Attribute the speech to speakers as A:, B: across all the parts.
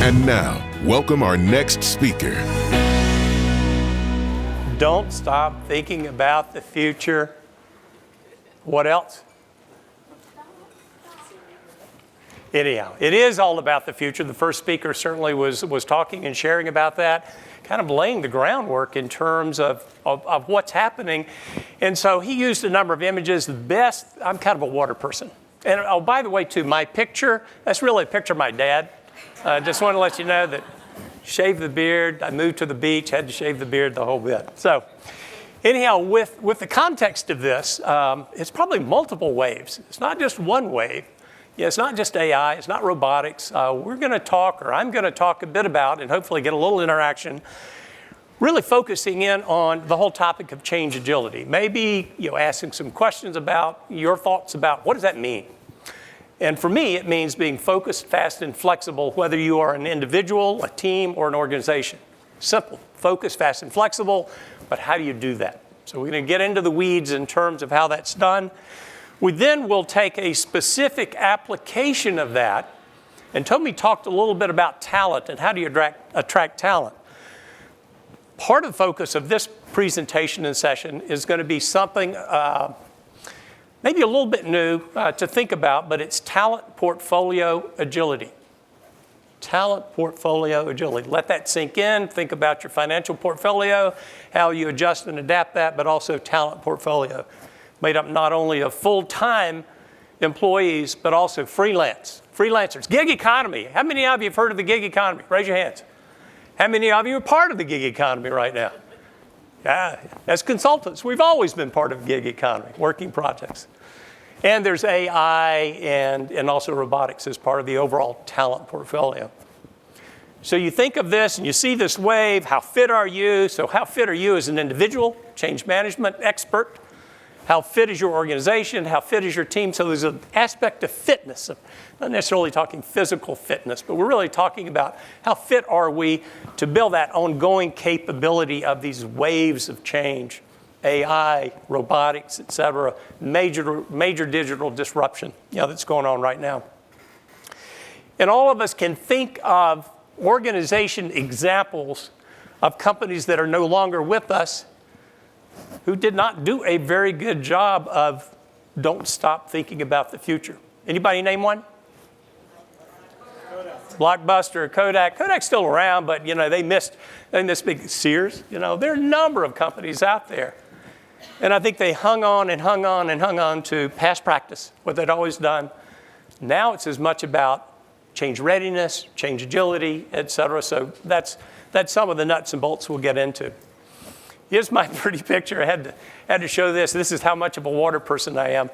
A: And now, welcome our next speaker.
B: Don't stop thinking about the future. What else? Anyhow, it is all about the future. The first speaker certainly was talking and sharing about that, kind of laying the groundwork in terms of what's happening. And so he used a number of images. The best, I'm kind of a water person. And oh, by the way, too, my picture, that's really a picture of my dad. Just want to let you know that shaved the beard, I moved to the beach, had to shave the beard the whole bit. So anyhow, with the context of this, it's probably multiple waves. It's not just one wave. Yeah, it's not just AI, it's not robotics. We're going to talk, or I'm going to talk a bit about, and hopefully get a little interaction, really focusing in on the whole topic of change agility. Maybe asking some questions about your thoughts about what does that mean? And for me, it means being focused, fast, and flexible, whether you are an individual, a team, or an organization. Simple, focused, fast, and flexible, but how do you do that? So we're going to get into the weeds in terms of how that's done. We then will take a specific application of that, and Tomi talked a little bit about talent and how do you attract talent. Part of the focus of this presentation and session is going to be something maybe a little bit new to think about, but it's talent portfolio agility. Talent portfolio agility. Let that sink in. Think about your financial portfolio, how you adjust and adapt that, but also talent portfolio. Made up not only of full-time employees, but also freelancers. Gig economy. How many of you have heard of the gig economy? Raise your hands. How many of you are part of the gig economy right now? Yeah, as consultants, we've always been part of gig economy, working projects. And there's AI and also robotics as part of the overall talent portfolio. So you think of this and you see this wave, how fit are you? So how fit are you as an individual, change management expert? How fit is your organization? How fit is your team? So there's an aspect of fitness, not necessarily talking physical fitness, but we're really talking about how fit are we to build that ongoing capability of these waves of change, AI, robotics, et cetera, major digital disruption that's going on right now. And all of us can think of organization examples of companies that are no longer with us who did not do a very good job of don't stop thinking about the future. Anybody name one? Blockbuster, Kodak. Kodak's still around, but they missed big Sears. There are a number of companies out there. And I think they hung on to past practice, what they'd always done. Now it's as much about change readiness, change agility, et cetera. So that's some of the nuts and bolts we'll get into. Here's my pretty picture. I had to show this. This is how much of a water person I am.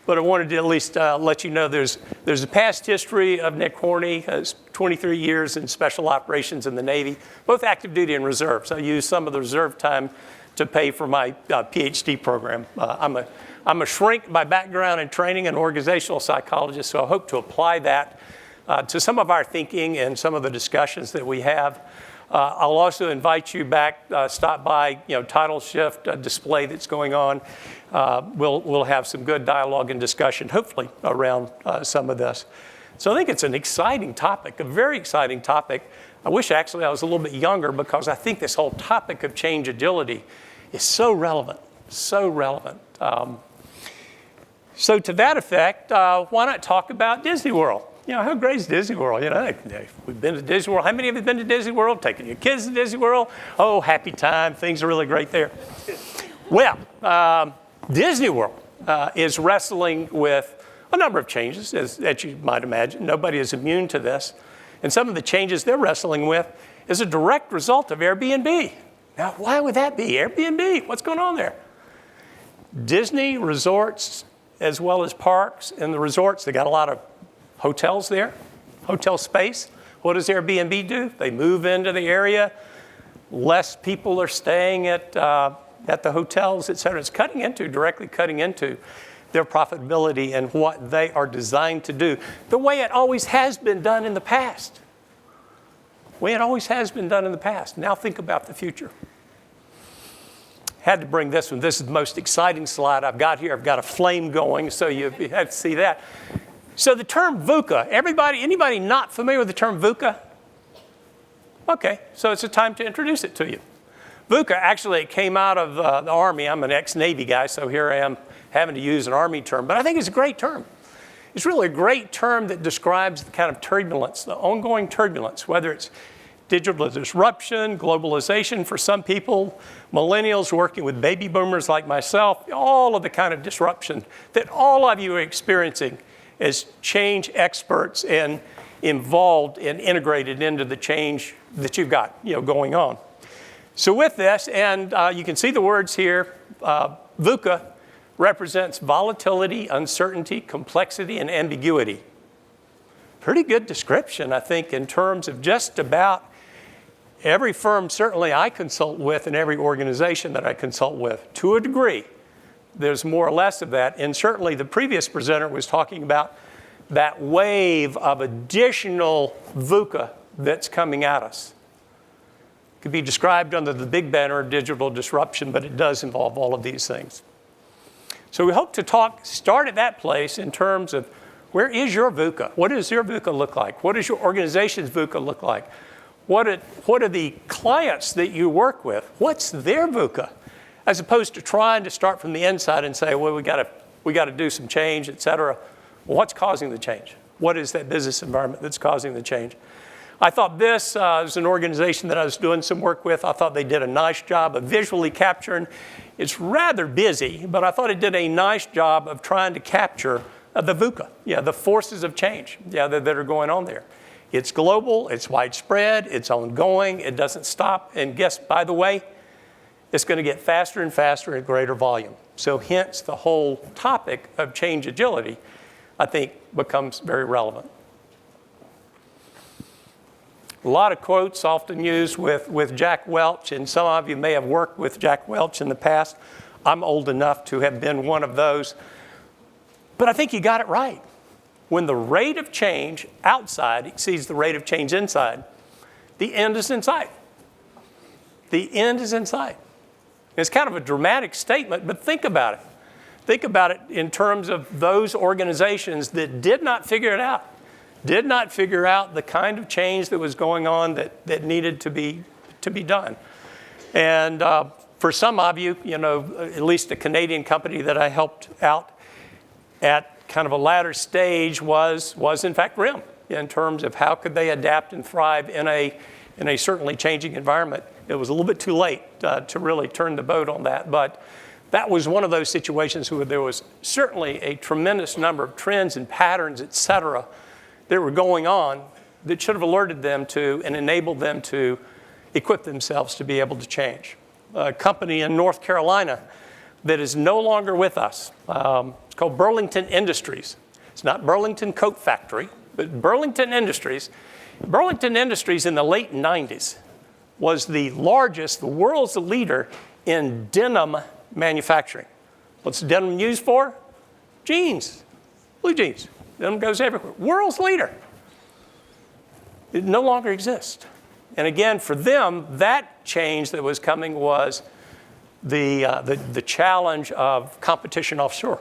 B: But I wanted to at least let you know there's a past history of Nick Horney, 23 years in special operations in the Navy, both active duty and reserve. So I used some of the reserve time to pay for my PhD program. I'm a shrink by background and training, an organizational psychologist, so I hope to apply that to some of our thinking and some of the discussions that we have. I'll also invite you back, stop by, Title Shift display that's going on. We'll have some good dialogue and discussion, hopefully, around some of this. So I think it's an exciting topic, a very exciting topic. I wish actually I was a little bit younger because I think this whole topic of change agility is so relevant, so relevant. So to that effect, why not talk about Disney World? How great is Disney World? We've been to Disney World. How many of you have been to Disney World? Taking your kids to Disney World? Oh, happy time. Things are really great there. Well, Disney World is wrestling with a number of changes, as you might imagine. Nobody is immune to this. And some of the changes they're wrestling with is a direct result of Airbnb. Now, why would that be? Airbnb, what's going on there? Disney resorts, as well as parks and the resorts, they got a lot of hotels there, hotel space. What does Airbnb do? They move into the area. Less people are staying at the hotels, et cetera. It's directly cutting into their profitability and what they are designed to do, the way it always has been done in the past. Now think about the future. Had to bring this one. This is the most exciting slide I've got here. I've got a flame going, so you have to see that. So the term VUCA, anybody not familiar with the term VUCA? Okay, so it's a time to introduce it to you. VUCA, actually, it came out of the Army. I'm an ex-Navy guy, so here I am having to use an Army term, but I think it's a great term. It's really a great term that describes the kind of turbulence, the ongoing turbulence, whether it's digital disruption, globalization for some people, millennials working with baby boomers like myself, all of the kind of disruption that all of you are experiencing as change experts and involved and integrated into the change that you've got going on. So with this, and you can see the words here, VUCA represents volatility, uncertainty, complexity, and ambiguity. Pretty good description, I think, in terms of just about every firm certainly I consult with and every organization that I consult with. To a degree, there's more or less of that. And certainly the previous presenter was talking about that wave of additional VUCA that's coming at us. It could be described under the big banner of digital disruption, but it does involve all of these things. So we hope to start at that place in terms of where is your VUCA? What does your VUCA look like? What does your organization's VUCA look like? What are the clients that you work with? What's their VUCA? As opposed to trying to start from the inside and say, well, we got to do some change, et cetera. Well, what's causing the change? What is that business environment that's causing the change? I thought this was an organization that I was doing some work with. I thought they did a nice job of visually capturing. It's rather busy, but I thought it did a nice job of trying to capture the VUCA, the forces of change that are going on there. It's global, it's widespread, it's ongoing, it doesn't stop. And guess, by the way, it's going to get faster and faster at greater volume. So hence the whole topic of change agility, I think, becomes very relevant. A lot of quotes often used with Jack Welch, and some of you may have worked with Jack Welch in the past. I'm old enough to have been one of those. But I think you got it right. When the rate of change outside exceeds the rate of change inside, the end is in sight. The end is in sight. It's kind of a dramatic statement, but think about it. Think about it in terms of those organizations that did not figure it out. Did not figure out the kind of change that was going on that needed to be done. And for some of you, at least a Canadian company that I helped out at kind of a latter stage was in fact RIM in terms of how could they adapt and thrive in a certainly changing environment. It was a little bit too late to really turn the boat on that, but that was one of those situations where there was certainly a tremendous number of trends and patterns, et cetera, that were going on that should have alerted them to and enabled them to equip themselves to be able to change. A company in North Carolina that is no longer with us, it's called Burlington Industries. It's not Burlington Coat Factory, but Burlington Industries. Burlington Industries in the late 90s was the world's leader in denim manufacturing. What's denim used for? Jeans, blue jeans. Denim goes everywhere. World's leader. It no longer exists. And again, for them, that change that was coming was the challenge of competition offshore.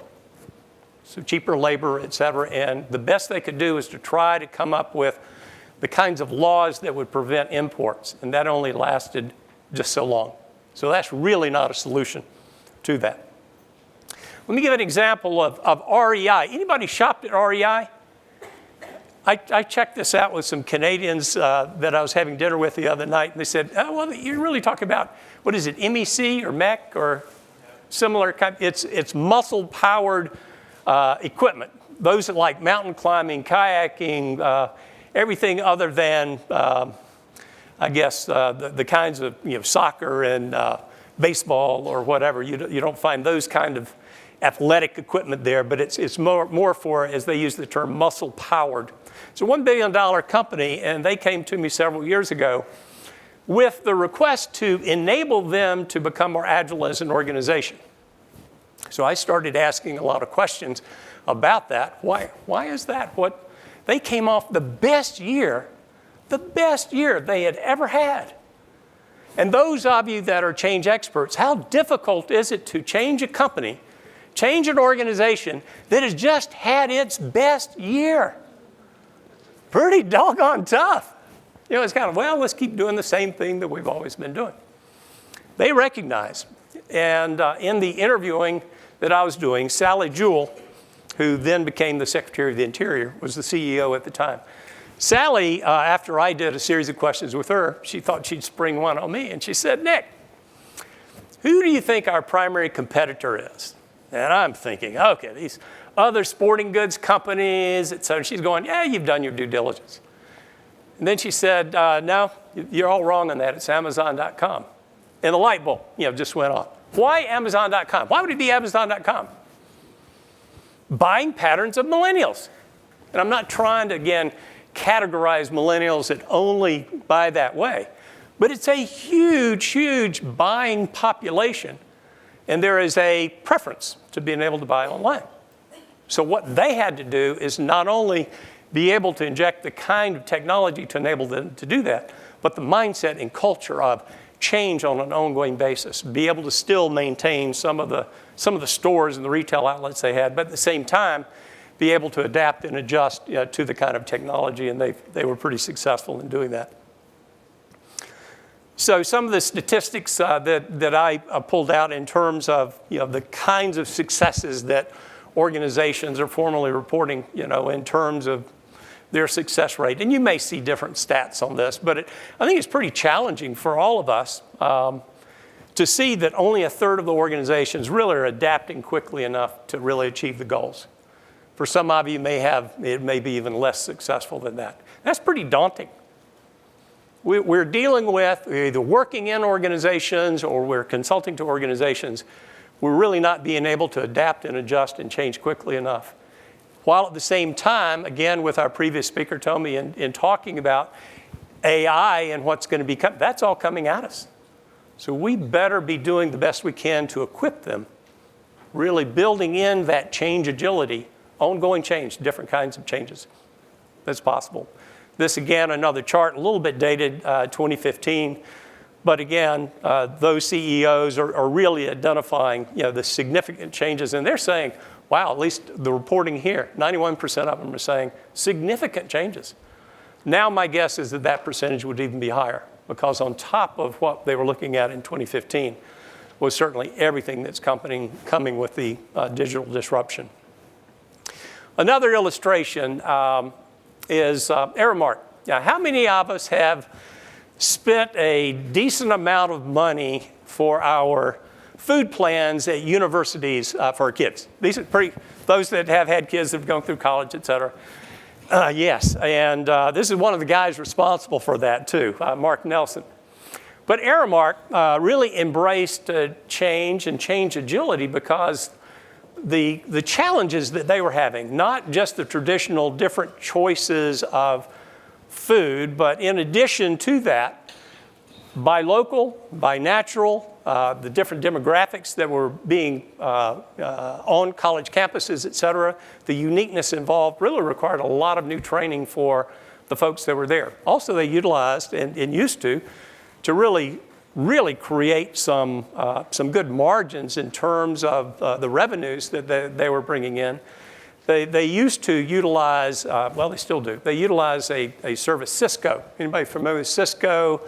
B: So cheaper labor, et cetera. And the best they could do is to try to come up with the kinds of laws that would prevent imports. And that only lasted just so long. So that's really not a solution to that. Let me give an example of REI. Anybody shopped at REI? I checked this out with some Canadians that I was having dinner with the other night, and they said, oh, well, you're really talking about, what is it, MEC or MEC or similar kind? It's muscle-powered equipment. Those that like mountain climbing, kayaking, everything other than, I guess, the kinds of soccer and baseball or whatever. You don't find those kind of athletic equipment there, but it's more for, as they use the term, muscle-powered. It's a $1 billion company, and they came to me several years ago with the request to enable them to become more agile as an organization. So I started asking a lot of questions about that. Why is that? They came off the best year they had ever had. And those of you that are change experts, how difficult is it to change a company, change an organization that has just had its best year? Pretty doggone tough. It's kind of, well, let's keep doing the same thing that we've always been doing. They recognize, and in the interviewing that I was doing, Sally Jewell, who then became the Secretary of the Interior, was the CEO at the time. Sally, after I did a series of questions with her, she thought she'd spring one on me, and she said, Nick, who do you think our primary competitor is? And I'm thinking, okay, these other sporting goods companies, et cetera. She's going, yeah, you've done your due diligence. And then she said, no, you're all wrong on that. It's Amazon.com. And the light bulb, just went on. Why Amazon.com? Why would it be Amazon.com? Buying patterns of millennials. And I'm not trying to, again, categorize millennials that only buy that way. But it's a huge, huge buying population. And there is a preference to being able to buy online. So what they had to do is not only be able to inject the kind of technology to enable them to do that, but the mindset and culture of change on an ongoing basis, be able to still maintain some of the stores and the retail outlets they had, but at the same time, be able to adapt and adjust to the kind of technology, and they were pretty successful in doing that. So some of the statistics that I pulled out in terms of the kinds of successes that organizations are formally reporting, in terms of their success rate. And you may see different stats on this, but I think it's pretty challenging for all of us to see that only a third of the organizations really are adapting quickly enough to really achieve the goals. For some of you, it may be even less successful than that. That's pretty daunting. We're dealing with, we're either working in organizations or we're consulting to organizations. We're really not being able to adapt and adjust and change quickly enough. While at the same time, again, with our previous speaker, Tommy, in talking about AI and what's going to be coming, that's all coming at us. So we better be doing the best we can to equip them, really building in that change agility, ongoing change, different kinds of changes that's possible. This, again, another chart, a little bit dated 2015. But again, those CEOs are really identifying the significant changes. And they're saying, wow, at least the reporting here, 91% of them are saying significant changes. Now my guess is that percentage would even be higher, because on top of what they were looking at in 2015 was certainly everything that's coming with the digital disruption. Another illustration is Aramark. Now, how many of us have spent a decent amount of money for our food plans at universities for our kids? These are those that have had kids that have gone through college, et cetera. Yes, and this is one of the guys responsible for that too, Mark Nelson. But Aramark really embraced change and change agility, because the challenges that they were having, not just the traditional different choices of food, but in addition to that, buy local, buy natural, the different demographics that were being on college campuses, et cetera, the uniqueness involved really required a lot of new training for the folks that were there. Also, they utilized and used to really create some good margins in terms of the revenues that they were bringing in. They used to utilize, well, they still do. They utilize a service, Cisco. Anybody familiar with Cisco?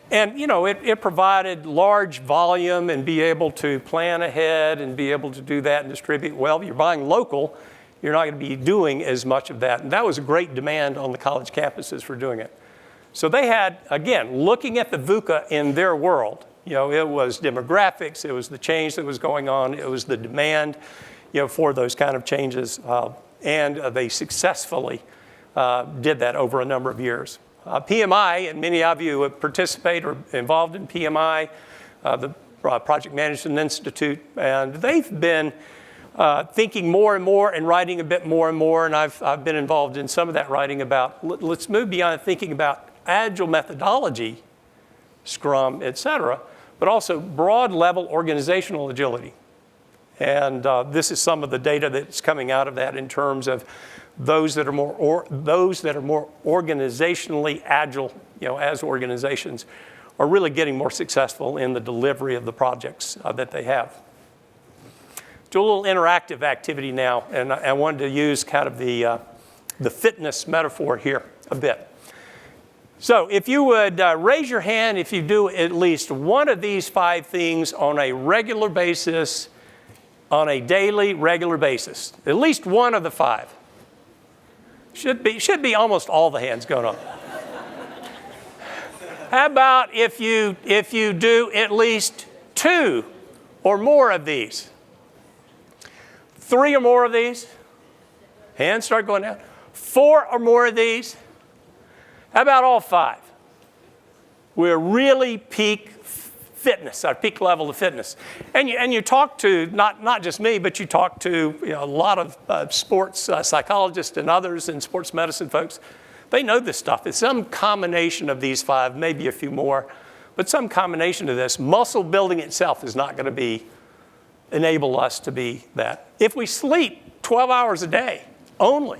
B: And it provided large volume and be able to plan ahead and be able to do that and distribute. Well, you're buying local, you're not going to be doing as much of that. And that was a great demand on the college campuses for doing it. So they had, again, looking at the VUCA in their world, it was demographics, it was the change that was going on, it was the demand, for those kind of changes, and they successfully did that over a number of years. PMI, and many of you participate or involved in PMI, the Project Management Institute, and they've been thinking more and more and writing a bit more and more, and I've been involved in some of that writing about, let's move beyond thinking about agile methodology, Scrum, et cetera, but also broad level organizational agility. And this is some of the data that's coming out of that in terms of those that are more organizationally agile, as organizations, are really getting more successful in the delivery of the projects that they have. Do a little interactive activity now, and I wanted to use kind of the fitness metaphor here a bit. So if you would raise your hand if you do at least one of these 5 things on a regular basis, on a daily, regular basis. At least one of the 5. Should be almost all the hands going on. How about if you do at least 2 or more of these? 3 or more of these? Hands start going down. 4 or more of these? How about all 5? We're really peak fitness, our peak level of fitness. And you talk to, not just me, but you talk to a lot of sports psychologists and others and sports medicine folks. They know this stuff. It's some combination of these 5, maybe a few more, but some combination of this. Muscle building itself is not going to enable us to be that. If we sleep 12 hours a day only,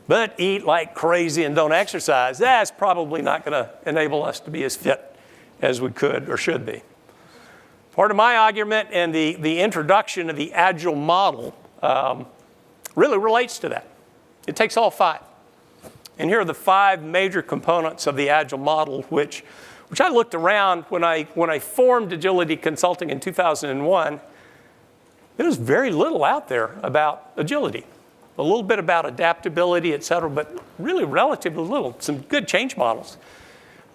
B: but eat like crazy and don't exercise, that's probably not going to enable us to be as fit as we could or should be. Part of my argument and the introduction of the Agile model really relates to that. It takes all 5. And here are the 5 major components of the Agile model, which I looked around when I formed Agility Consulting in 2001. There was very little out there about agility. A little bit about adaptability, et cetera, but really relatively little. Some good change models,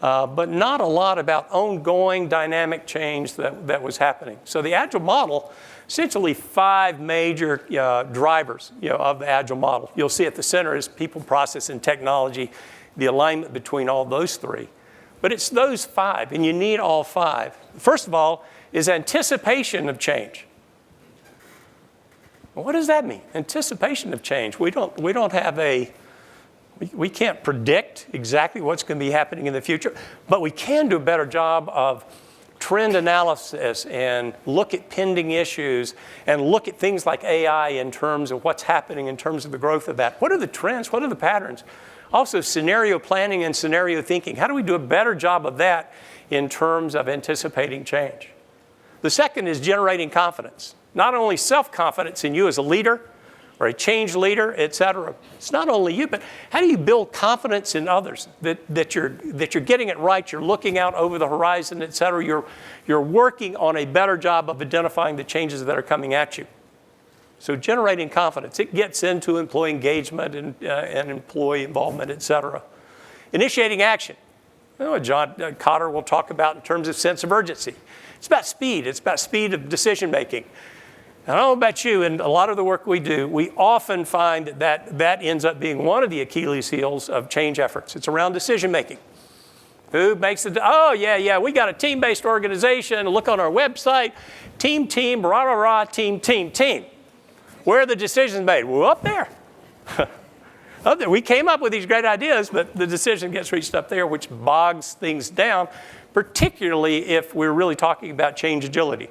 B: but not a lot about ongoing dynamic change that was happening. So the Agile model, essentially 5 major drivers of the Agile model. You'll see at the center is people, process, and technology, the alignment between all those 3. But it's those 5, and you need all 5. First of all is anticipation of change. What does that mean? Anticipation of change. We can't predict exactly what's going to be happening in the future, but we can do a better job of trend analysis and look at pending issues and look at things like AI in terms of what's happening in terms of the growth of that. What are the trends? What are the patterns? Also, scenario planning and scenario thinking. How do we do a better job of that in terms of anticipating change? The second is generating confidence. Not only self-confidence in you as a leader or a change leader, et cetera. It's not only you, but how do you build confidence in others that you're getting it right, you're looking out over the horizon, et cetera. You're working on a better job of identifying the changes that are coming at you. So generating confidence, it gets into employee engagement and employee involvement, et cetera. Initiating action. John Cotter will talk about in terms of sense of urgency. It's about speed. It's about speed of decision making. I don't know about you, and a lot of the work we do, we often find that ends up being one of the Achilles heels of change efforts. It's around decision making. Who makes it? Oh, yeah, we got a team-based organization. Look on our website. Team, rah, rah, rah, team. Where are the decisions made? Well, up there. We came up with these great ideas, but the decision gets reached up there, which bogs things down, particularly if we're really talking about change agility.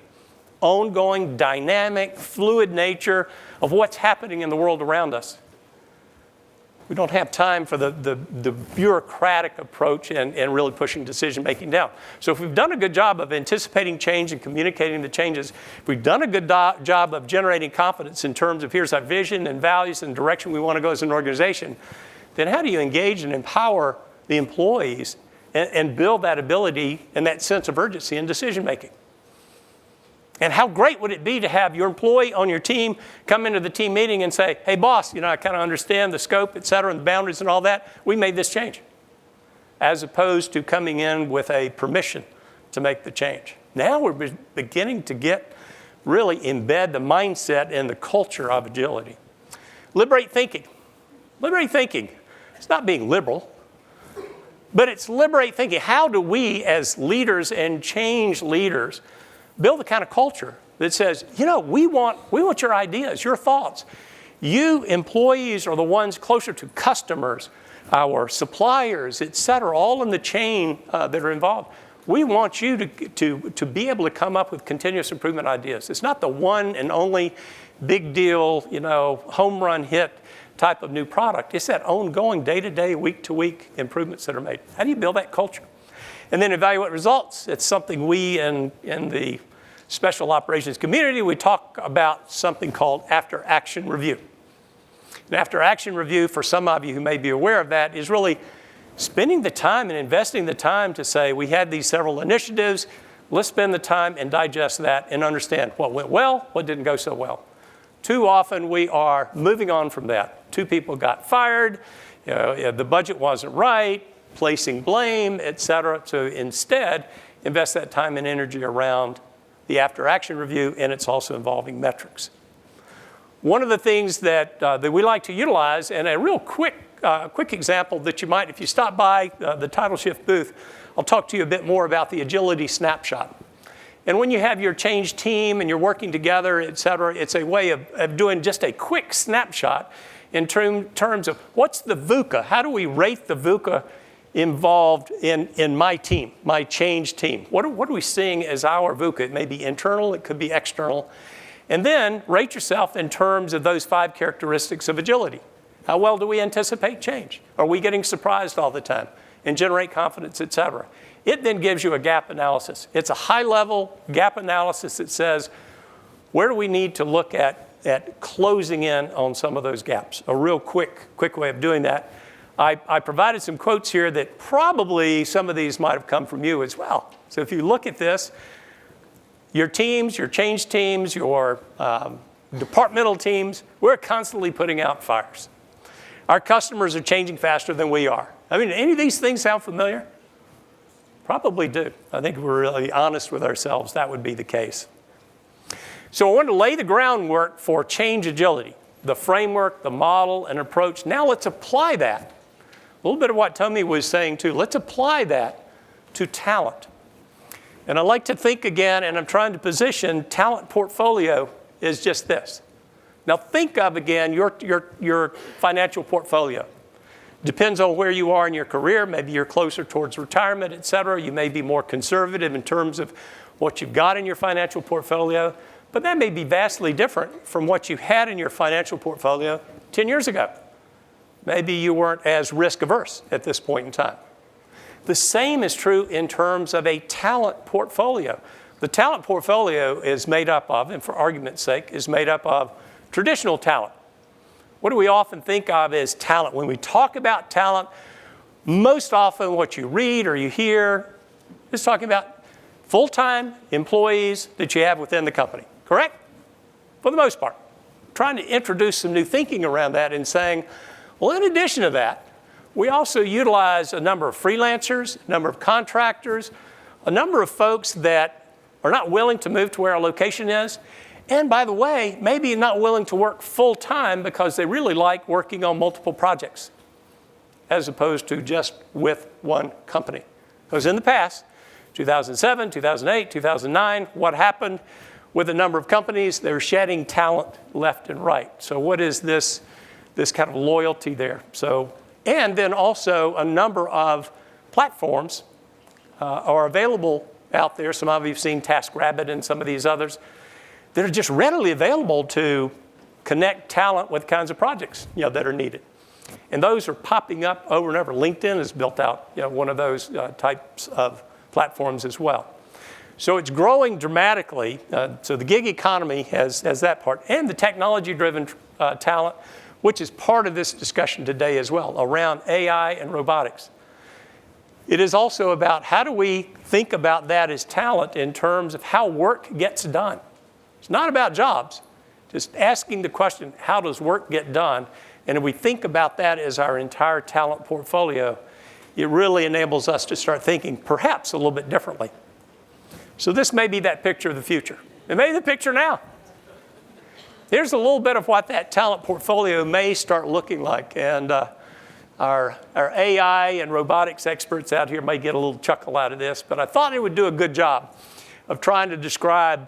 B: Ongoing, dynamic, fluid nature of what's happening in the world around us. We don't have time for the bureaucratic approach and really pushing decision-making down. So if we've done a good job of anticipating change and communicating the changes, if we've done a good job of generating confidence in terms of here's our vision and values and direction we want to go as an organization, then how do you engage and empower the employees and build that ability and that sense of urgency in decision-making? And how great would it be to have your employee on your team come into the team meeting and say, hey, boss, I kind of understand the scope, et cetera, and the boundaries and all that. We made this change. As opposed to coming in with a permission to make the change. Now we're beginning to really embed the mindset and the culture of agility. Liberate thinking. Liberate thinking. It's not being liberal, but it's liberate thinking. How do we as leaders and change leaders build the kind of culture that says, we want your ideas, your thoughts. You employees are the ones closer to customers, our suppliers, et cetera, all in the chain that are involved. We want you to be able to come up with continuous improvement ideas. It's not the one and only big deal, home run hit type of new product. It's that ongoing day-to-day, week-to-week improvements that are made. How do you build that culture? And then evaluate results. It's something we in the special operations community, we talk about something called after-action review. An after-action review, for some of you who may be aware of that, is really spending the time and investing the time to say, we had these several initiatives, let's spend the time and digest that and understand what went well, what didn't go so well. Too often we are moving on from that. 2 people got fired, the budget wasn't right, placing blame, et cetera. So instead, invest that time and energy around the after-action review, and it's also involving metrics. One of the things that we like to utilize, and a real quick example that you might, if you stop by the Title Shift booth, I'll talk to you a bit more about the agility snapshot. And when you have your change team and you're working together, et cetera, it's a way of doing just a quick snapshot in terms of what's the VUCA? How do we rate the VUCA involved in my team, my change team? What are we seeing as our VUCA? It may be internal, it could be external. And then rate yourself in terms of those 5 characteristics of agility. How well do we anticipate change? Are we getting surprised all the time and generate confidence, et cetera? It then gives you a gap analysis. It's a high-level gap analysis that says, where do we need to look at closing in on some of those gaps? A real quick way of doing that. I provided some quotes here that probably some of these might have come from you as well. So if you look at this, your teams, your change teams, your departmental teams, we're constantly putting out fires. Our customers are changing faster than we are. I mean, any of these things sound familiar? Probably do. I think if we're really honest with ourselves, that would be the case. So I want to lay the groundwork for change agility, the framework, the model, and approach. Now let's apply that. A little bit of what Tommy was saying too. Let's apply that to talent. And I like to think again, and I'm trying to position talent portfolio is just this. Now think of again your financial portfolio. Depends on where you are in your career. Maybe you're closer towards retirement, et cetera. You may be more conservative in terms of what you've got in your financial portfolio, but that may be vastly different from what you had in your financial portfolio 10 years ago. Maybe you weren't as risk averse at this point in time. The same is true in terms of a talent portfolio. The talent portfolio is made up of, and for argument's sake, is made up of traditional talent. What do we often think of as talent? When we talk about talent, most often what you read or you hear is talking about full-time employees that you have within the company, correct? For the most part. Trying to introduce some new thinking around that and saying, well, in addition to that, we also utilize a number of freelancers, a number of contractors, a number of folks that are not willing to move to where our location is. And by the way, maybe not willing to work full-time because they really like working on multiple projects as opposed to just with one company. Because in the past, 2007, 2008, 2009, what happened with a number of companies? They were shedding talent left and right. So what is this kind of loyalty there? So, and then also a number of platforms are available out there. Some of you have seen TaskRabbit and some of these others that are just readily available to connect talent with kinds of projects that are needed. And those are popping up over and over. LinkedIn has built out one of those types of platforms as well. So it's growing dramatically. So the gig economy has that part. And the technology-driven talent, which is part of this discussion today as well, around AI and robotics. It is also about how do we think about that as talent in terms of how work gets done. It's not about jobs, just asking the question, how does work get done? And if we think about that as our entire talent portfolio, it really enables us to start thinking perhaps a little bit differently. So this may be that picture of the future. It may be the picture now. Here's a little bit of what that talent portfolio may start looking like. And our AI and robotics experts out here may get a little chuckle out of this, but I thought it would do a good job of trying to describe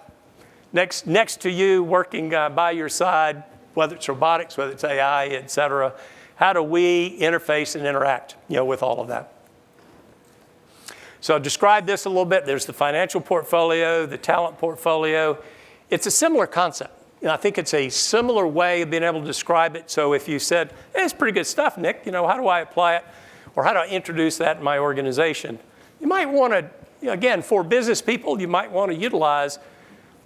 B: next to you, working by your side, whether it's robotics, whether it's AI, et cetera, how do we interface and interact with all of that? So I'll describe this a little bit. There's the financial portfolio, the talent portfolio. It's a similar concept. I think it's a similar way of being able to describe it. So if you said, hey, it's pretty good stuff, Nick, how do I apply it? Or how do I introduce that in my organization? You might want to, again, for business people, you might want to utilize,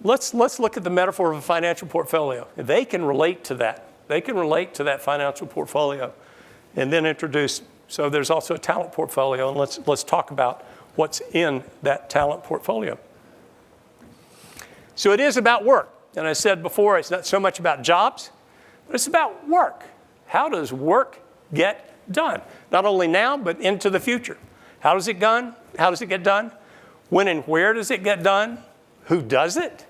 B: let's look at the metaphor of a financial portfolio. They can relate to that. They can relate to that financial portfolio and then introduce So there's also a talent portfolio, and let's talk about what's in that talent portfolio. So it is about work. And I said before, it's not so much about jobs, but it's about work. How does work get done? Not only now, but into the future. How does it done? How does it get done? When and where does it get done? Who does it?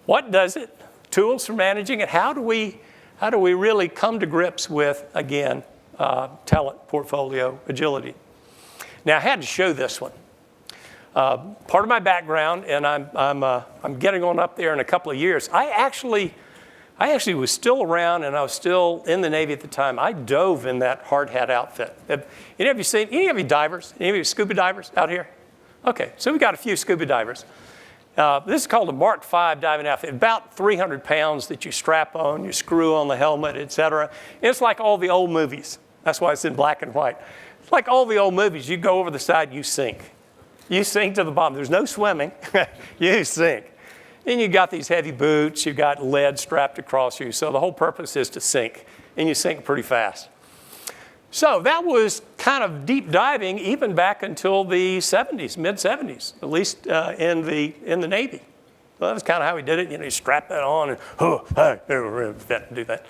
B: What does it? Tools for managing it. How do we really come to grips with, again, talent portfolio agility? Now, I had to show this one. Part of my background, and I'm getting on up there in a couple of years. I actually was still around, and I was still in the Navy at the time. I dove in that hard hat outfit. Any of you divers? Any of you scuba divers out here? Okay, so we got a few scuba divers. This is called a Mark V diving outfit. About 300 pounds that you strap on, you screw on the helmet, etc. It's like all the old movies. That's why it's in black and white. It's like all the old movies. You go over the side, you sink. You sink to the bottom. There's no swimming. You sink. And you got these heavy boots. You got lead strapped across you. So the whole purpose is to sink. And you sink pretty fast. So that was kind of deep diving even back until the 70s, mid-70s, at least in the Navy. Well, that was kind of how we did it. You strap that on and, do that.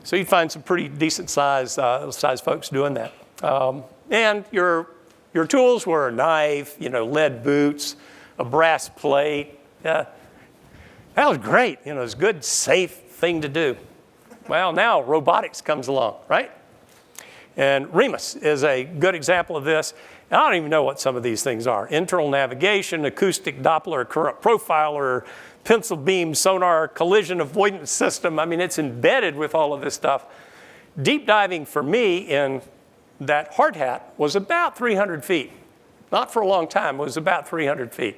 B: So you'd find some pretty decent size folks doing that. And your tools were a knife, lead boots, a brass plate. That was great. It was a good, safe thing to do. Well, now robotics comes along, right? And Remus is a good example of this. And I don't even know what some of these things are. Internal navigation, acoustic Doppler current profiler, pencil beam sonar, collision avoidance system. I mean, it's embedded with all of this stuff. Deep diving for me in that hard hat was about 300 feet. Not for a long time, it was about 300 feet.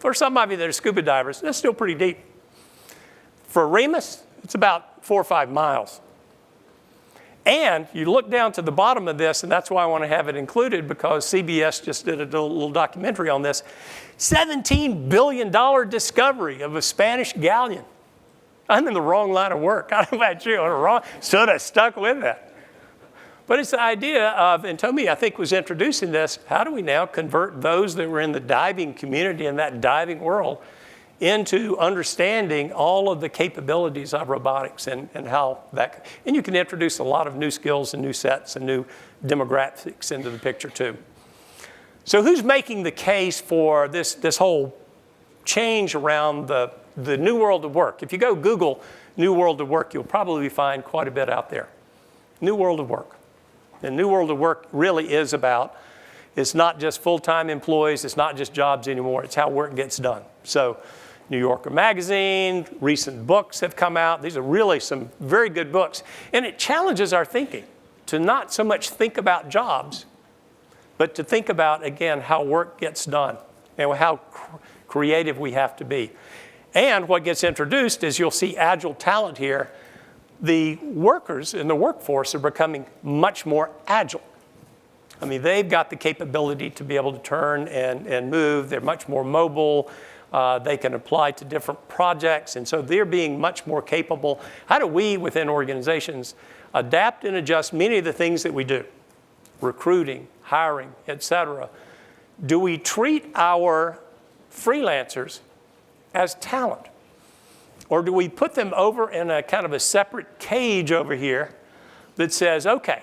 B: For some of you that are scuba divers, that's still pretty deep. For Remus, it's about 4 or 5 miles. And you look down to the bottom of this, and that's why I want to have it included, because CBS just did a little documentary on this. $17 billion discovery of a Spanish galleon. I'm in the wrong line of work. I don't know about you, I'm wrong. Should have stuck with that. But it's the idea of, and Tomi, I think, was introducing this, how do we now convert those that were in the diving community in that diving world into understanding all of the capabilities of robotics and how that, and you can introduce a lot of new skills and new sets and new demographics into the picture too. So who's making the case for this whole change around the new world of work? If you go Google new world of work, you'll probably find quite a bit out there. New world of work. The new world of work really is about, it's not just full-time employees, it's not just jobs anymore, it's how work gets done. So New Yorker Magazine, recent books have come out. These are really some very good books. And it challenges our thinking to not so much think about jobs, but to think about, again, how work gets done and how creative we have to be. And what gets introduced is you'll see agile talent here. The workers in the workforce are becoming much more agile. I mean, they've got the capability to be able to turn and move. They're much more mobile. They can apply to different projects. And so they're being much more capable. How do we, within organizations, adapt and adjust many of the things that we do? Recruiting, hiring, et cetera. Do we treat our freelancers as talent? Or do we put them over in a kind of a separate cage over here that says, okay,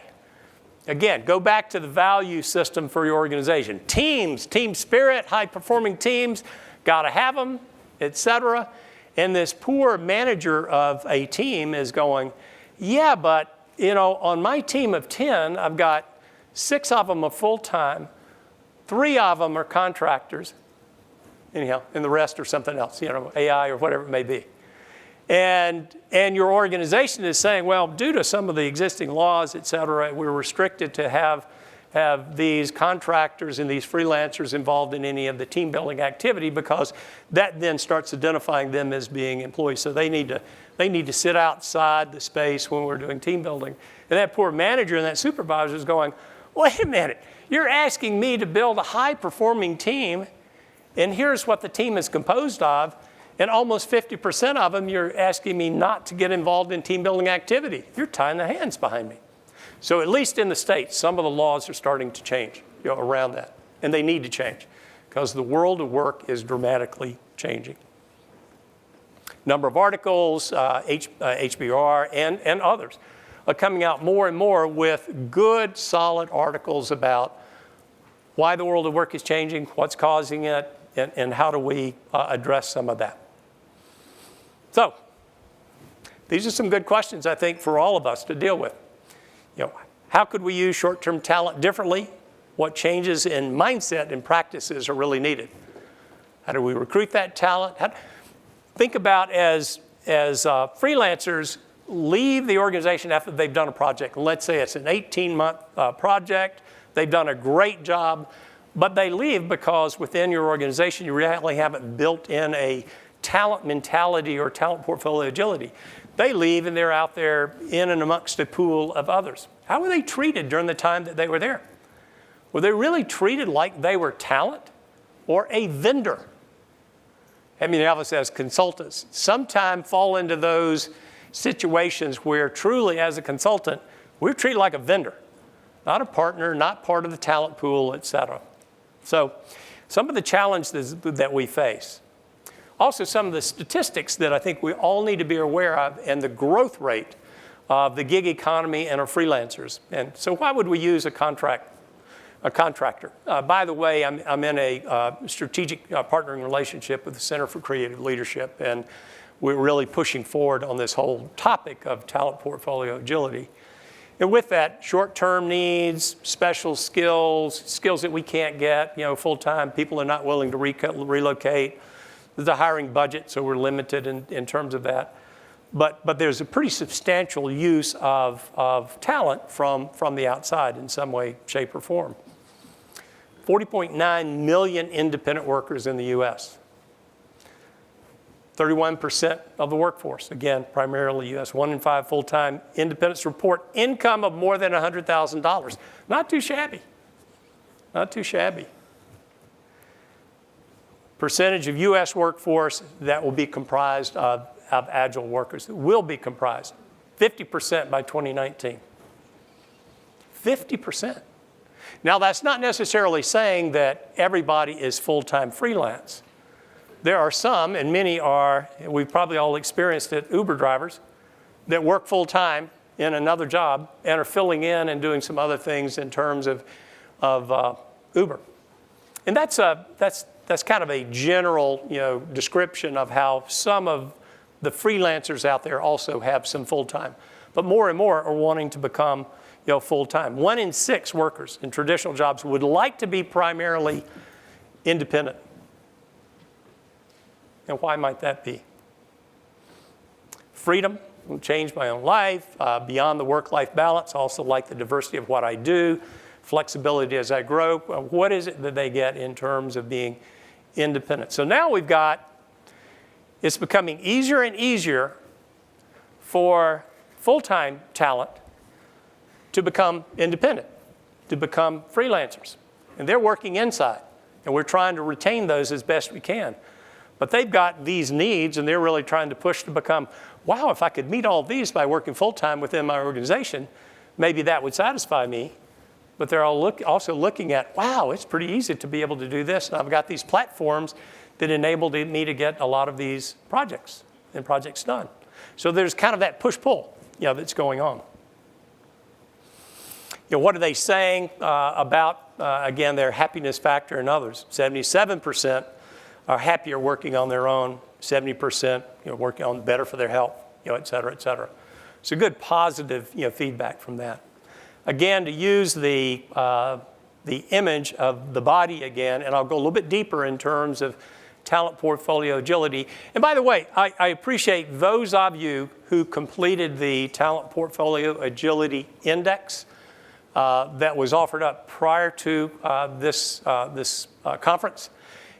B: again, go back to the value system for your organization. Teams, team spirit, high-performing teams, got to have them, et cetera. And this poor manager of a team is going, yeah, but on my team of 10, I've got 6 of them are full-time, 3 of them are contractors, anyhow, and the rest are something else, AI or whatever it may be. And your organization is saying, well, due to some of the existing laws, et cetera, we're restricted to have these contractors and these freelancers involved in any of the team building activity, because that then starts identifying them as being employees. So they need to sit outside the space when we're doing team building. And that poor manager and that supervisor is going, wait a minute, you're asking me to build a high-performing team, and here's what the team is composed of. And almost 50% of them, you're asking me not to get involved in team building activity. You're tying the hands behind me. So at least in the States, some of the laws are starting to change around that. And they need to change because the world of work is dramatically changing. Number of articles, HBR and others are coming out more and more with good, solid articles about why the world of work is changing, what's causing it, and how do we address some of that. So these are some good questions, I think, for all of us to deal with. How could we use short-term talent differently? What changes in mindset and practices are really needed? How do we recruit that talent? Think about as freelancers leave the organization after they've done a project. Let's say it's an 18-month project. They've done a great job, but they leave because within your organization you really haven't built in a talent mentality or talent portfolio agility. They leave and they're out there in and amongst a pool of others. How were they treated during the time that they were there? Were they really treated like they were talent or a vendor? I mean, of us as consultants sometimes fall into those situations where truly as a consultant, we're treated like a vendor, not a partner, not part of the talent pool, et cetera. So some of the challenges that we face. Also, some of the statistics that I think we all need to be aware of and the growth rate of the gig economy and our freelancers. And so why would we use a contractor? By the way, I'm in a strategic partnering relationship with the Center for Creative Leadership, and we're really pushing forward on this whole topic of talent portfolio agility. And with that, short-term needs, special skills that we can't get, full-time, people are not willing to relocate. There's a hiring budget, so we're limited in terms of that. But there's a pretty substantial use of talent from the outside in some way, shape, or form. 40.9 million independent workers in the U.S. 31% of the workforce, again, primarily U.S. 1 in 5 full-time independents report income of more than $100,000. Not too shabby. Not too shabby. Percentage of U.S. workforce that will be comprised of agile workers, will be comprised 50% by 2019. 50%. Now, that's not necessarily saying that everybody is full-time freelance. There are some, and many are, we've probably all experienced it, Uber drivers that work full-time in another job and are filling in and doing some other things in terms of Uber. And that's kind of a general description of how some of the freelancers out there also have some full-time. But more and more are wanting to become full-time. 1 in 6 workers in traditional jobs would like to be primarily independent. And why might that be? Freedom, change my own life, beyond the work-life balance, also like the diversity of what I do, flexibility as I grow. What is it that they get in terms of being independent? So now it's becoming easier and easier for full-time talent to become independent, to become freelancers. And they're working inside, and we're trying to retain those as best we can. But they've got these needs, and they're really trying to push to become, wow, if I could meet all these by working full-time within my organization, maybe that would satisfy me. But they're also looking at, wow, it's pretty easy to be able to do this. And I've got these platforms that enable me to get a lot of these projects done. So there's kind of that push-pull that's going on. What are they saying about, again, their happiness factor and others? 77% are happier working on their own, 70% working on better for their health, et cetera, et cetera. So good positive feedback from that. Again, to use the image of the body again, and I'll go a little bit deeper in terms of talent portfolio agility. And by the way, I appreciate those of you who completed the Talent Portfolio Agility Index that was offered up prior to this conference.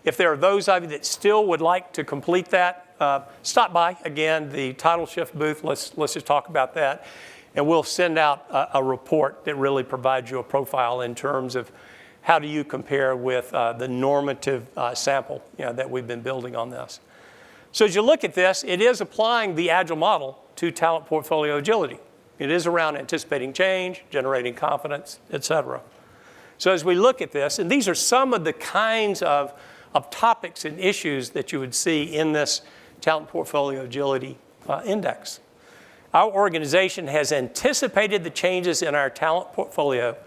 B: If there are those of you that still would like to complete that, stop by. Again, the Title Shift booth, let's just talk about that. And we'll send out a report that really provides you a profile in terms of how do you compare with the normative sample that we've been building on this. So as you look at this, it is applying the Agile model to talent portfolio agility. It is around anticipating change, generating confidence, et cetera. So as we look at this, and these are some of the kinds of topics and issues that you would see in this Talent Portfolio Agility Index. Our organization has anticipated the changes in our talent portfolio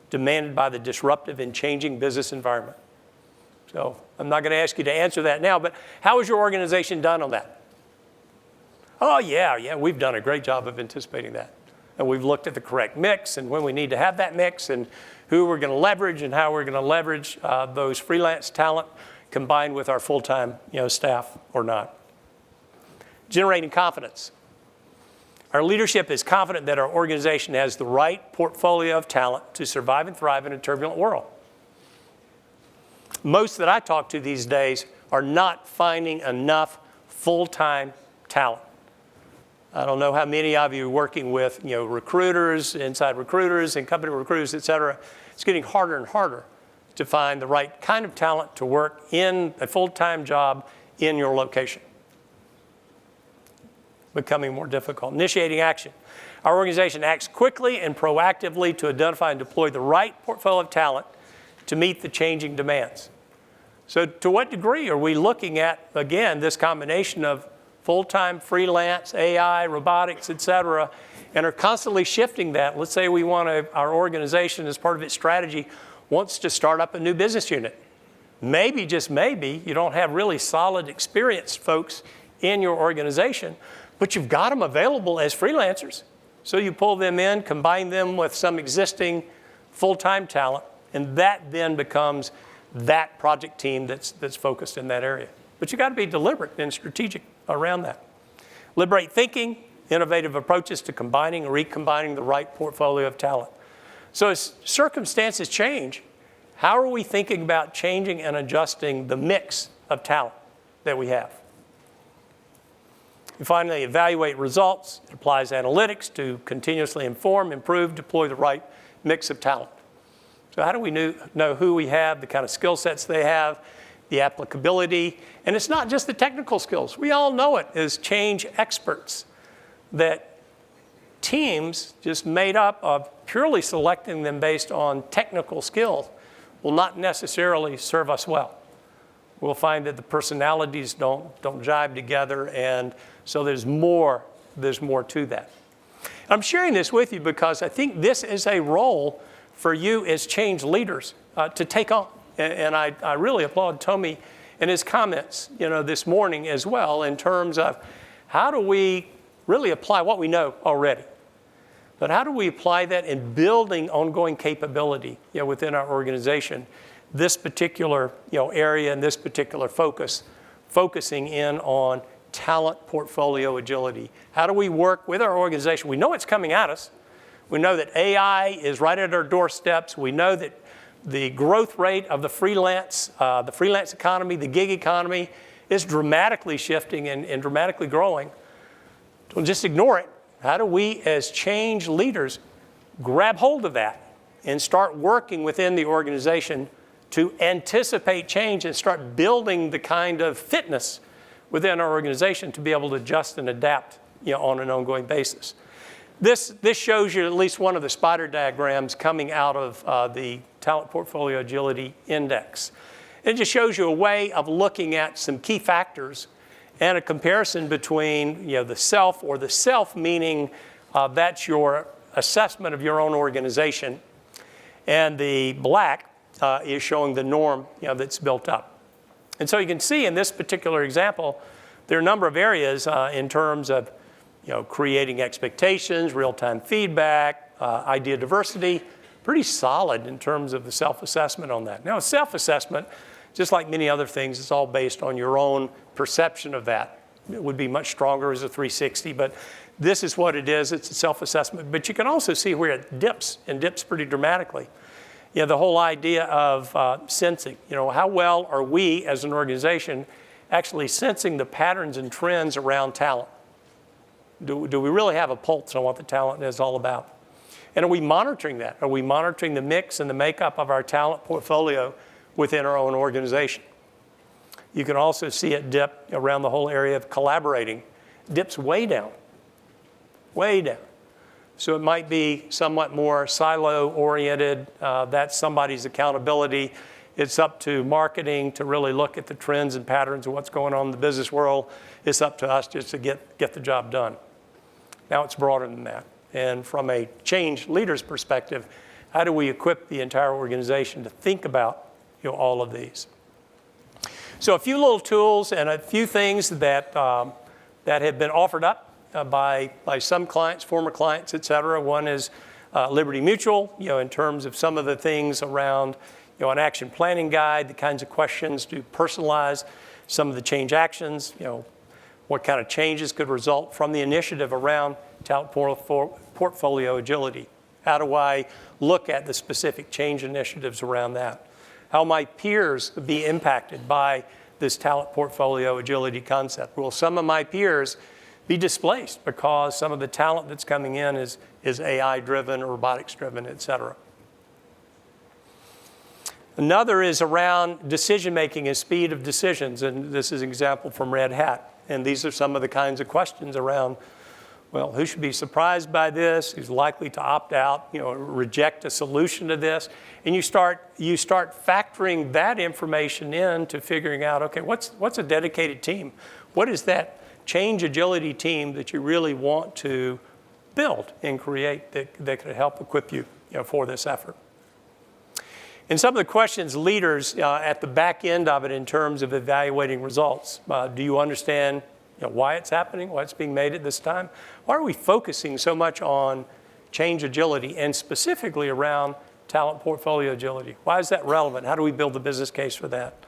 B: demanded by the disruptive and changing business environment. So I'm not going to ask you to answer that now, but how has your organization done on that? Oh, yeah, we've done a great job of anticipating that. And we've looked at the correct mix and when we need to have that mix and who we're going to leverage and how we're going to leverage those freelance talent combined with our full-time staff or not. Generating confidence. Our leadership is confident that our organization has the right portfolio of talent to survive and thrive in a turbulent world. Most that I talk to these days are not finding enough full-time talent. I don't know how many of you are working with recruiters, inside recruiters and company recruiters, et cetera. It's getting harder and harder to find the right kind of talent to work in a full-time job in your location. Becoming more difficult. Initiating action. Our organization acts quickly and proactively to identify and deploy the right portfolio of talent to meet the changing demands. So to what degree are we looking at, again, this combination of full-time, freelance, AI, robotics, et cetera, and are constantly shifting that? Let's say our organization, as part of its strategy, wants to start up a new business unit. Maybe, just maybe, you don't have really solid, experienced folks in your organization, but you've got them available as freelancers. So you pull them in, combine them with some existing full-time talent, and that then becomes that project team that's focused in that area. But you got to be deliberate and strategic around that. Liberate thinking, innovative approaches to combining and recombining the right portfolio of talent. So as circumstances change, how are we thinking about changing and adjusting the mix of talent that we have? And finally, evaluate results. It applies analytics to continuously inform, improve, deploy the right mix of talent. So how do we know who we have, the kind of skill sets they have, the applicability? And it's not just the technical skills. We all know it as change experts, that teams just made up of purely selecting them based on technical skills will not necessarily serve us well. We'll find that the personalities don't jive together, and so there's more to that. I'm sharing this with you because I think this is a role for you as change leaders to take on. And I really applaud Tommy and his comments this morning as well, in terms of how do we really apply what we know already. But how do we apply that in building ongoing capability within our organization? This particular area and this particular focusing in on talent portfolio agility. How do we work with our organization? We know it's coming at us. We know that AI is right at our doorsteps. We know that the growth rate of the freelance economy, the gig economy, is dramatically shifting and dramatically growing. Don't just ignore it. How do we, as change leaders, grab hold of that and start working within the organization to anticipate change and start building the kind of fitness within our organization to be able to adjust and adapt on an ongoing basis? This shows you at least one of the spider diagrams coming out of the Talent Portfolio Agility Index. It just shows you a way of looking at some key factors and a comparison between the self, or the self meaning that's your assessment of your own organization, and the black is showing the norm that's built up. And so you can see in this particular example, there are a number of areas in terms of creating expectations, real-time feedback, idea diversity, pretty solid in terms of the self-assessment on that. Now, self-assessment, just like many other things, is all based on your own perception of that. It would be much stronger as a 360, but this is what it is. It's a self-assessment. But you can also see where it dips, and dips pretty dramatically. The whole idea of sensing. How well are we as an organization actually sensing the patterns and trends around talent? Do we really have a pulse on what the talent is all about? And are we monitoring that? Are we monitoring the mix and the makeup of our talent portfolio within our own organization? You can also see it dip around the whole area of collaborating. Dips way down, way down. So it might be somewhat more silo-oriented. That's somebody's accountability. It's up to marketing to really look at the trends and patterns of what's going on in the business world. It's up to us just to get the job done. Now it's broader than that. And from a change leader's perspective, how do we equip the entire organization to think about all of these? So a few little tools and a few things that have been offered up by some clients, former clients, et cetera. One is Liberty Mutual, in terms of some of the things around an action planning guide, the kinds of questions to personalize some of the change actions, what kind of changes could result from the initiative around talent portfolio agility. How do I look at the specific change initiatives around that? How might peers be impacted by this talent portfolio agility concept? Will some of my peers be displaced because some of the talent that's coming in is AI-driven, robotics-driven, et cetera? Another is around decision-making and speed of decisions, and this is an example from Red Hat. And these are some of the kinds of questions around, well, who should be surprised by this? Who's likely to opt out, reject a solution to this? And you start factoring that information in to figuring out, okay, what's a dedicated team? What is that change agility team that you really want to build and create that could help equip you, for this effort? And some of the questions leaders at the back end of it in terms of evaluating results. Do you understand why it's happening, why it's being made at this time? Why are we focusing so much on change agility and specifically around talent portfolio agility? Why is that relevant? How do we build the business case for that?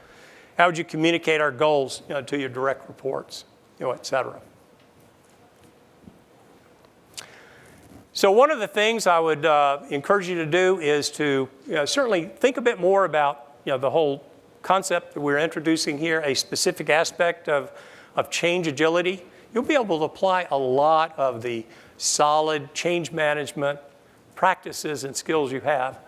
B: How would you communicate our goals to your direct reports, et cetera? So one of the things I would encourage you to do is to certainly think a bit more about the whole concept that we're introducing here, a specific aspect of change agility. You'll be able to apply a lot of the solid change management practices and skills you have.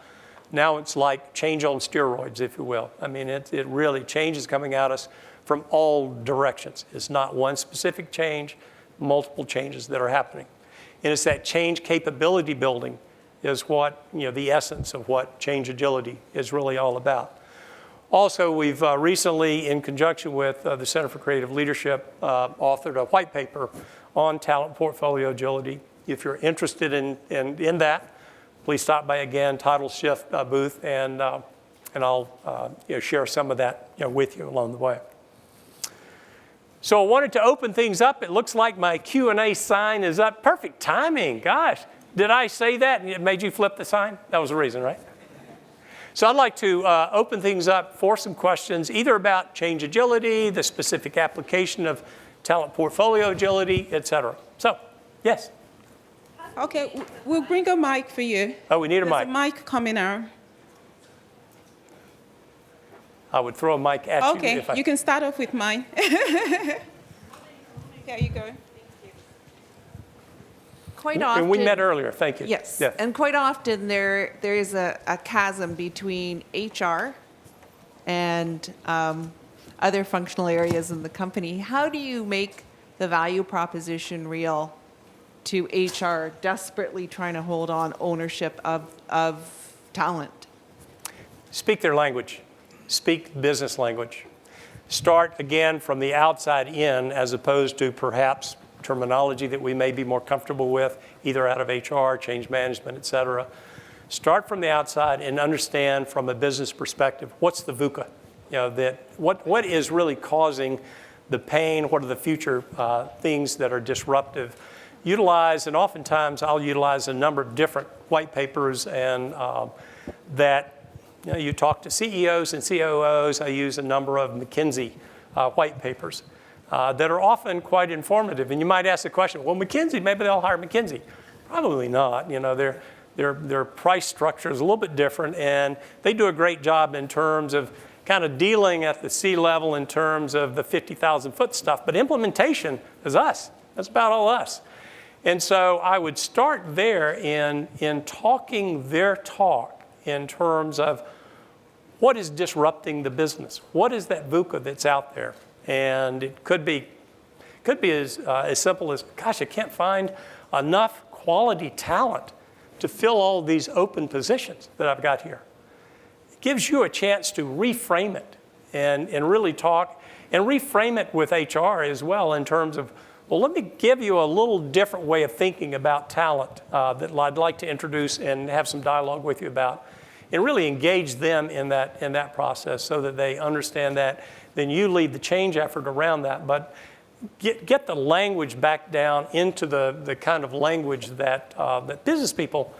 B: Now it's like change on steroids, if you will. I mean, it really, change is coming at us from all directions. It's not one specific change, multiple changes that are happening. And it's that change capability building is what, the essence of what change agility is really all about. Also, we've recently, in conjunction with the Center for Creative Leadership, authored a white paper on talent portfolio agility. If you're interested in that, please stop by again, Title Shift booth, and I'll share some of that with you along the way. So I wanted to open things up. It looks like my Q&A sign is up. Perfect timing. Gosh, did I say that and it made you flip the sign? That was the reason, right? So I'd like to open things up for some questions, either about change agility, the specific application of talent portfolio agility, et cetera. So, yes?
C: Okay, we'll bring a mic for you.
B: Oh, we need a mic.
C: There's a mic coming out.
B: I would throw a mic at you.
C: Okay, you can start off with mine. There you go.
D: Quite often,
B: and we met earlier, thank you.
D: Yes, and quite often there is a chasm between HR and other functional areas in the company. How do you make the value proposition real to HR desperately trying to hold on ownership of talent?
B: Speak their language. Speak business language. Start again from the outside in as opposed to perhaps terminology that we may be more comfortable with, either out of HR, change management, et cetera. Start from the outside and understand from a business perspective, what's the VUCA? What is really causing the pain? What are the future things that are disruptive? Utilize, and oftentimes I'll utilize a number of different white papers and that you talk to CEOs and COOs. I use a number of McKinsey white papers that are often quite informative. And you might ask the question, well, McKinsey, maybe they'll hire McKinsey. Probably not. Their price structure is a little bit different, and they do a great job in terms of kind of dealing at the C-level in terms of the 50,000-foot stuff. But implementation is us. That's about all us. And so I would start there in talking their talk in terms of what is disrupting the business. What is that VUCA that's out there? And it could be as simple as, gosh, I can't find enough quality talent to fill all these open positions that I've got here. It gives you a chance to reframe it and really talk and reframe it with HR as well in terms of, well, let me give you a little different way of thinking about talent that I'd like to introduce and have some dialogue with you about, and really engage them in that process so that they understand that. Then you lead the change effort around that, but get the language back down into the kind of language that that business people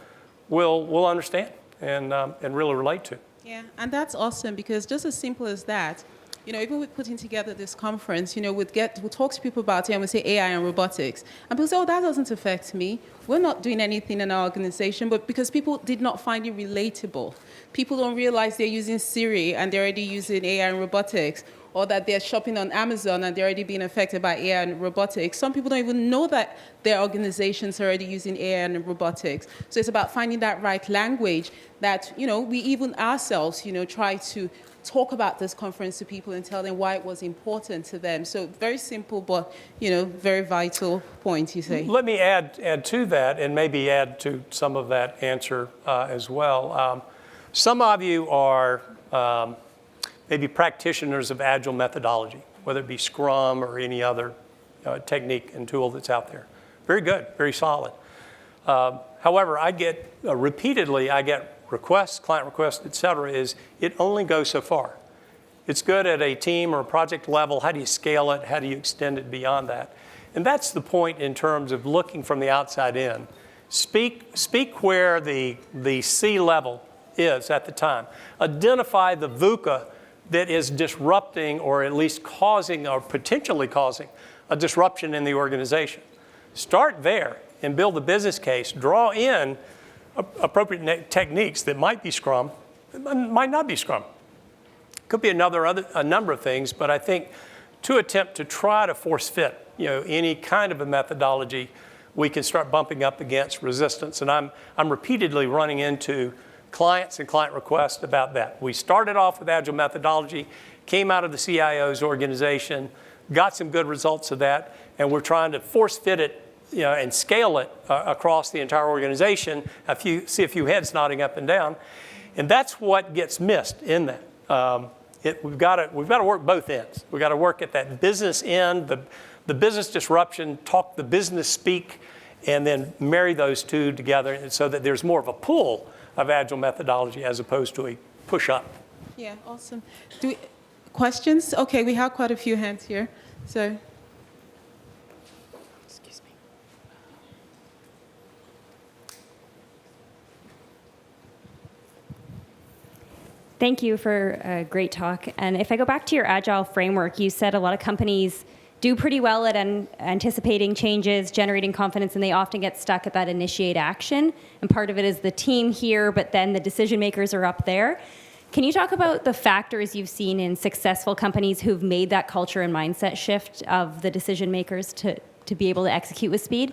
B: will understand and really relate to.
C: Yeah, and that's awesome because just as simple as that, even with putting together this conference, we'll talk to people about it and we'll say AI and robotics. And people say, oh, that doesn't affect me. We're not doing anything in our organization, but because people did not find it relatable. People don't realize they're using Siri and they're already using AI and robotics, or that they're shopping on Amazon and they're already being affected by AI and robotics. Some people don't even know that their organizations are already using AI and robotics. So it's about finding that right language that, we even ourselves, try to talk about this conference to people and tell them why it was important to them. So very simple, but, very vital point, you say.
B: Let me add to that and maybe add to some of that answer as well. Some of you are maybe practitioners of Agile methodology, whether it be Scrum or any other technique and tool that's out there. Very good, very solid. However, I get requests, client requests, et cetera, is it only goes so far. It's good at a team or a project level. How do you scale it? How do you extend it beyond that? And that's the point in terms of looking from the outside in. Speak where the C level is at the time. Identify the VUCA that is disrupting or at least causing or potentially causing a disruption in the organization. Start there and build the business case. Draw in appropriate techniques that might be Scrum, might not be Scrum. Could be a number of things, but I think to attempt to try to force fit, any kind of a methodology, we can start bumping up against resistance. And I'm repeatedly running into clients and client requests about that. We started off with Agile methodology, came out of the CIO's organization, got some good results of that, and we're trying to force fit it and scale it across the entire organization. See a few heads nodding up and down, and that's what gets missed in that. We've got to work both ends. We've got to work at that business end, the business disruption, talk the business speak, and then marry those two together so that there's more of a pull of Agile methodology as opposed to a push up.
C: Yeah, awesome. Questions? Okay, we have quite a few hands here. So.
E: Thank you for a great talk. And if I go back to your Agile framework, you said a lot of companies do pretty well at anticipating changes, generating confidence, and they often get stuck at that initiate action. And part of it is the team here, but then the decision makers are up there. Can you talk about the factors you've seen in successful companies who've made that culture and mindset shift of the decision makers to be able to execute with speed?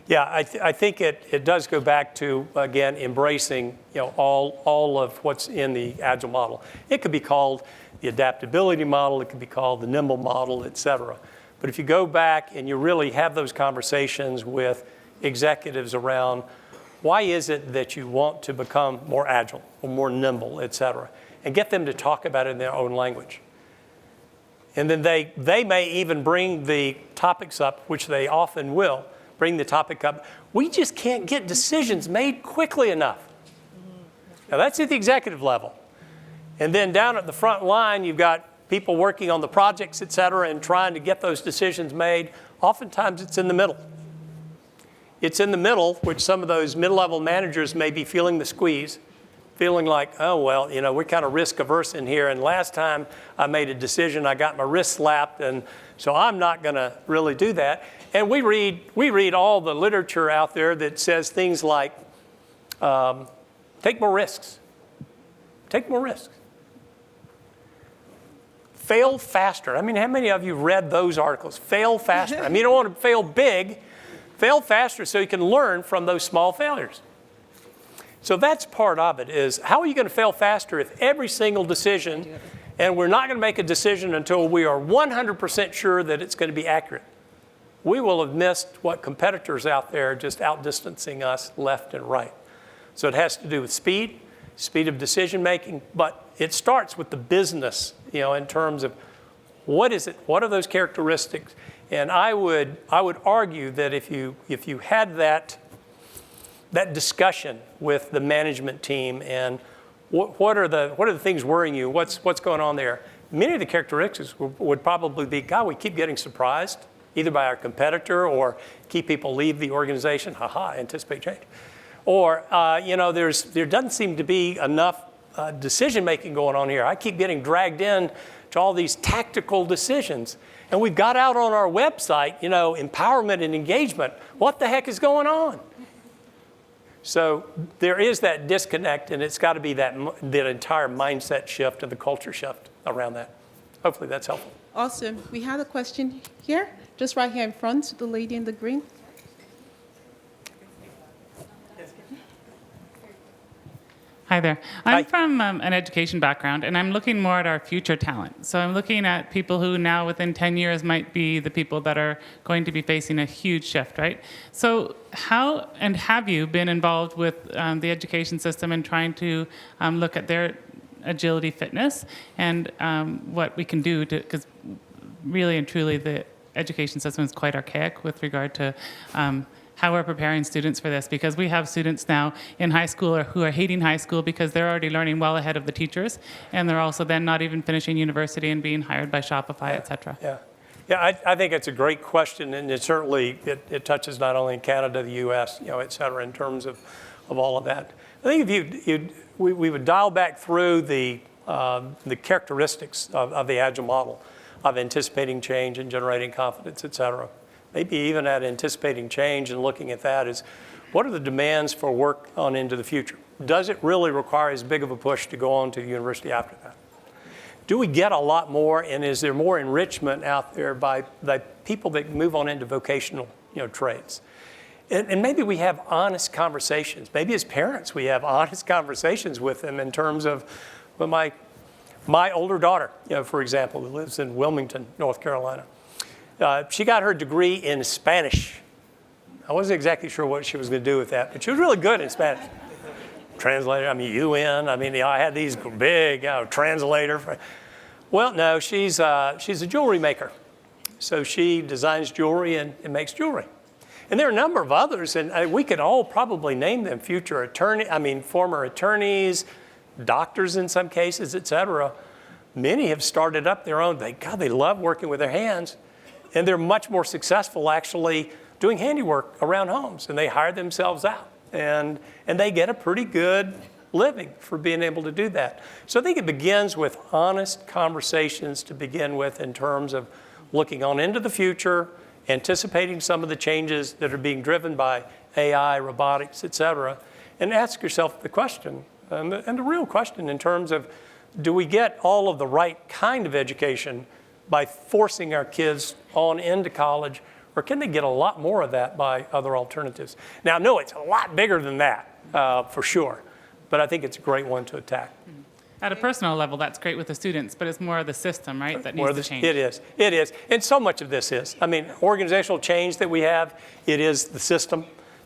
B: Yeah, I think it does go back to, again, embracing all of what's in the Agile model. It could be called the adaptability model, it could be called the nimble model, et cetera. But if you go back and you really have those conversations with executives around why is it that you want to become more agile or more nimble, et cetera, and get them to talk about it in their own language. And then they may even bring the topics up, which they often will, bring the topic up. We just can't get decisions made quickly enough. Now that's at the executive level. And then down at the front line, you've got people working on the projects, et cetera, and trying to get those decisions made. Oftentimes it's in the middle. It's in the middle, which some of those mid-level managers may be feeling the squeeze, feeling like, oh, well, we're kind of risk averse in here. And last time I made a decision, I got my wrist slapped, and so I'm not going to really do that. And we read all the literature out there that says things like, take more risks. Take more risks. Fail faster. I mean, how many of you read those articles? Fail faster. I mean, you don't want to fail big. Fail faster so you can learn from those small failures. So that's part of it, is how are you going to fail faster if every single decision, and we're not going to make a decision until we are 100% sure that it's going to be accurate. we will have missed what competitors out there just outdistancing us left and right. So it has to do with speed of decision making, but it starts with the business, in terms of what is it, what are those characteristics? And I would argue that if you had that discussion with the management team and what are the things worrying you, what's going on there, many of the characteristics would probably be, God, we keep getting surprised, either by our competitor or keep people leave the organization, anticipate change. Or, there doesn't seem to be enough decision-making going on here. I keep getting dragged in to all these tactical decisions. And we've got out on our website, empowerment and engagement. What the heck is going on? So there is that disconnect, and it's got to be that entire mindset shift and the culture shift around that. Hopefully that's helpful.
C: Awesome. We had a question here, just right here in front, the lady in the green.
F: Hi there.
B: Hi.
F: I'm from an education background, and I'm looking more at our future talent. So I'm looking at people who now within 10 years might be the people that are going to be facing a huge shift, right? So how and have you been involved with the education system and trying to look at their agility fitness and what we can do to, because really and truly the education system is quite archaic with regard to how we're preparing students for this, because we have students now in high school who are hating high school because they're already learning well ahead of the teachers, and they're also then not even finishing university and being hired by Shopify, et cetera.
B: Yeah, I think it's a great question, and it certainly it touches not only in Canada, the U.S., et cetera, in terms of all of that. I think if we would dial back through the characteristics of the Agile model of anticipating change and generating confidence, et cetera. Maybe even at anticipating change and looking at that is, what are the demands for work on into the future? Does it really require as big of a push to go on to the university after that? Do we get a lot more, and is there more enrichment out there by people that move on into vocational trades? And maybe we have honest conversations. Maybe as parents we have honest conversations with them in terms of, well, my older daughter, for example, who lives in Wilmington, North Carolina. She got her degree in Spanish. I wasn't exactly sure what she was going to do with that, but she was really good in Spanish. Translator, UN, I had these big translator. Well, no, she's a jewelry maker. So she designs jewelry and makes jewelry. And there are a number of others, and we could all probably name them former attorneys, doctors in some cases, et cetera. Many have started up their own. They love working with their hands. And they're much more successful actually doing handiwork around homes. And they hire themselves out. And they get a pretty good living for being able to do that. So I think it begins with honest conversations to begin with in terms of looking on into the future, anticipating some of the changes that are being driven by AI, robotics, et cetera. And ask yourself the question, and the real question in terms of, do we get all of the right kind of education by forcing our kids on into college, or can they get a lot more of that by other alternatives? Now, no, it's a lot bigger than that, for sure, but I think it's a great one to attack.
F: At a personal level, that's great with the students, but it's more of the system, right, that needs to change.
B: It is. And so much of this is. Organizational change that we have, it is the system.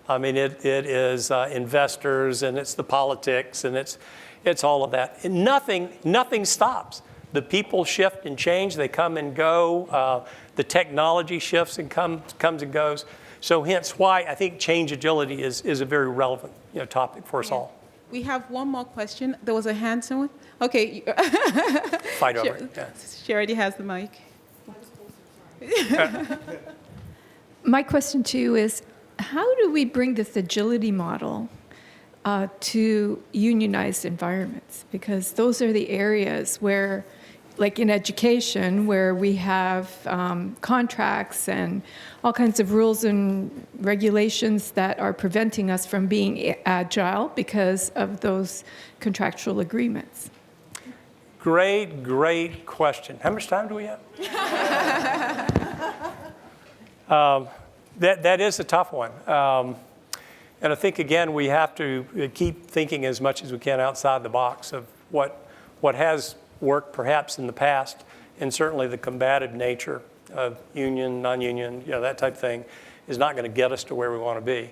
B: It is investors, and it's the politics, and it's all of that. And nothing stops. The people shift and change, they come and go. The technology shifts and comes and goes. So hence why I think change agility is a very relevant topic for us all.
C: We have one more question. There was a hand someone. Okay.
B: Fight over it. Yeah.
C: She already has the mic.
G: My question to you is, how do we bring this agility model to unionized environments? Because those are the areas where, like in education, where we have contracts and all kinds of rules and regulations that are preventing us from being agile because of those contractual agreements.
B: Great question. How much time do we have? That is a tough one. And I think, again, we have to keep thinking as much as we can outside the box of what has worked perhaps in the past, and certainly the combative nature of union, non-union, that type of thing is not going to get us to where we want to be.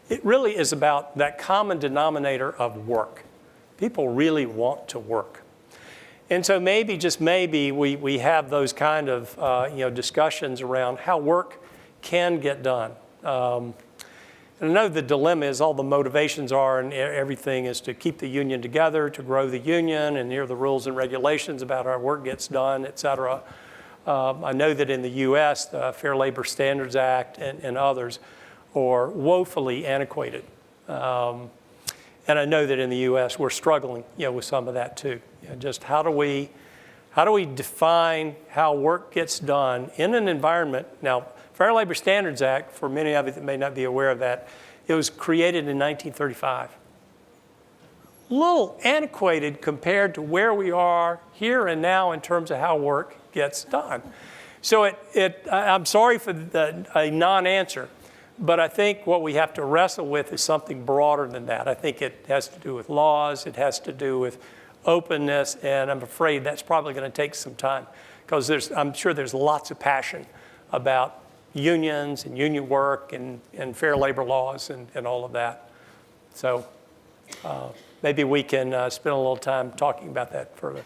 B: It really is about that common denominator of work. People really want to work. And so maybe, just maybe, we have those kind of discussions around how work can get done. And I know the dilemma is all the motivations are and everything is to keep the union together, to grow the union, and here are the rules and regulations about how work gets done, et cetera. I know that in the U.S., the Fair Labor Standards Act and others are woefully antiquated. And I know that in the U.S. we're struggling, with some of that too. Just how do we define how work gets done in an environment? Now, Fair Labor Standards Act, for many of you that may not be aware of that, it was created in 1935. A little antiquated compared to where we are here and now in terms of how work gets done. So I'm sorry for a non-answer, but I think what we have to wrestle with is something broader than that. I think it has to do with laws, it has to do with openness, and I'm afraid that's probably going to take some time because I'm sure there's lots of passion about unions and union work and fair labor laws and all of that. So maybe we can spend a little time talking about that further.